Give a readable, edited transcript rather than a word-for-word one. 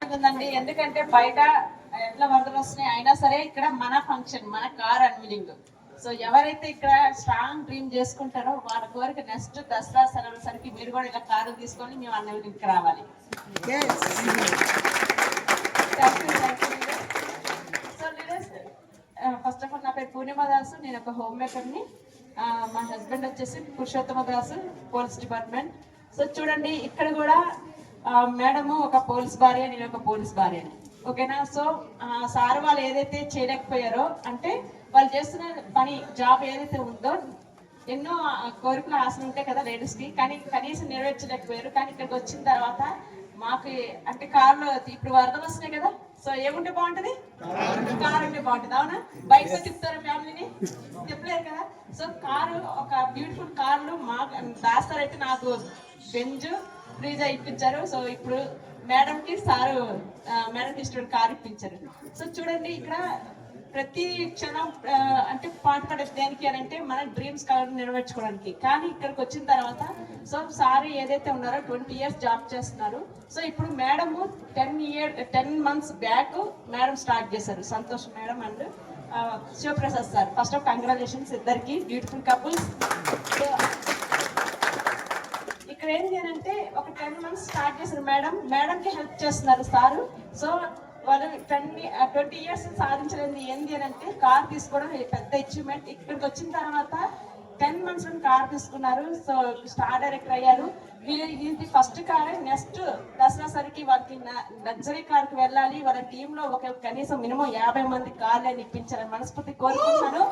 హ్యాపీగా ఉందండి. ఎందుకంటే బయట ఎట్లా వరదలు వస్తున్నాయి అయినా సరే ఇక్కడ మన ఫంక్షన్, మన కార్ అన్విలింగ్. సో ఎవరైతే ఇక్కడ స్ట్రాంగ్ డ్రీమ్ చేసుకుంటారో వాళ్ళ కోరిక నెక్స్ట్ దసరా సెలవుల సరికి మీరు కూడా ఇలా కారు తీసుకొని మేము అన్విలింగ్కి రావాలి. So leaders, first of all నా పేరు పూర్ణిమ దాసు, నేను ఒక హోమ్ మేకర్ని. మా హస్బెండ్ వచ్చేసి Purushottama Dasu, police department. So చూడండి ఇక్కడ కూడా మేడము ఒక పోలీస్ భార్య, నేను ఒక పోలీస్ భార్యని. ఓకేనా? సో సార్ వాళ్ళు ఏదైతే చేయలేకపోయారో అంటే వాళ్ళు చేస్తున్న పని జాబ్ ఏదైతే ఉందో ఎన్నో కోరికలు ఆశలు ఉంటాయి కదా లేడీస్కి, కానీ కనీసం నెరవేర్చలేకపోయారు. కానీ ఇక్కడికి వచ్చిన తర్వాత మాకు అంటే కార్లో ఇప్పుడు వరదలు వస్తున్నాయి కదా, సో ఏముంటే బాగుంటుంది? కారు ఉంటే బాగుంటుంది. అవునా? బైక్లో తిప్పుతారు ఫ్యామిలీని, తిప్పలేరు కదా. సో కారు, ఒక బ్యూటిఫుల్ కార్లు మా దాస్తారైతే నాకు బెంజ్ ఫ్రీజా ఇప్పించారు. సో ఇప్పుడు మేడంకి సారు మేడంకి ఇష్టం కారు ఇప్పించారు. సో చూడండి ఇక్కడ ప్రతి క్షణం అంటే పాటుపడేది దేనికి అని అంటే మన డ్రీమ్స్ నెరవేర్చుకోవడానికి. కానీ ఇక్కడికి వచ్చిన తర్వాత సో సార్ ఏదైతే ఉన్నారో 20 years జాబ్ చేస్తున్నారు. సో ఇప్పుడు madam 10 months back madam start చేశారు, Santosh madam and Sivaprasad sir. First of congratulations ఇద్దరికి, బ్యూటిఫుల్ కపుల్స్. సో ఇక్కడ ఏంటి అని అంటే ఒక 10 months స్టార్ట్ చేశారు మేడంకి హెల్ప్ చేస్తున్నారు సారు. సో వాళ్ళు 20 years సాధించలేదు ఏంటి అని అంటే కార్ తీసుకోవడం పెద్ద అచీవ్మెంట్. ఇక్కడికి వచ్చిన తర్వాత 10 months కార్ తీసుకున్నారు. సో స్టార్ డైరెక్టర్ అయ్యారు. ఇది ఫస్ట్ కార్. నెక్స్ట్ దసరా సరికి వాళ్ళకి లగ్జరీ కార్కి వెళ్ళాలి. వాళ్ళ టీంలో ఒక కనీసం మినిమం 50 మంది కార్లు అని ఇప్పించాలని మనస్ఫూర్తి కోరుకుంటున్నాను.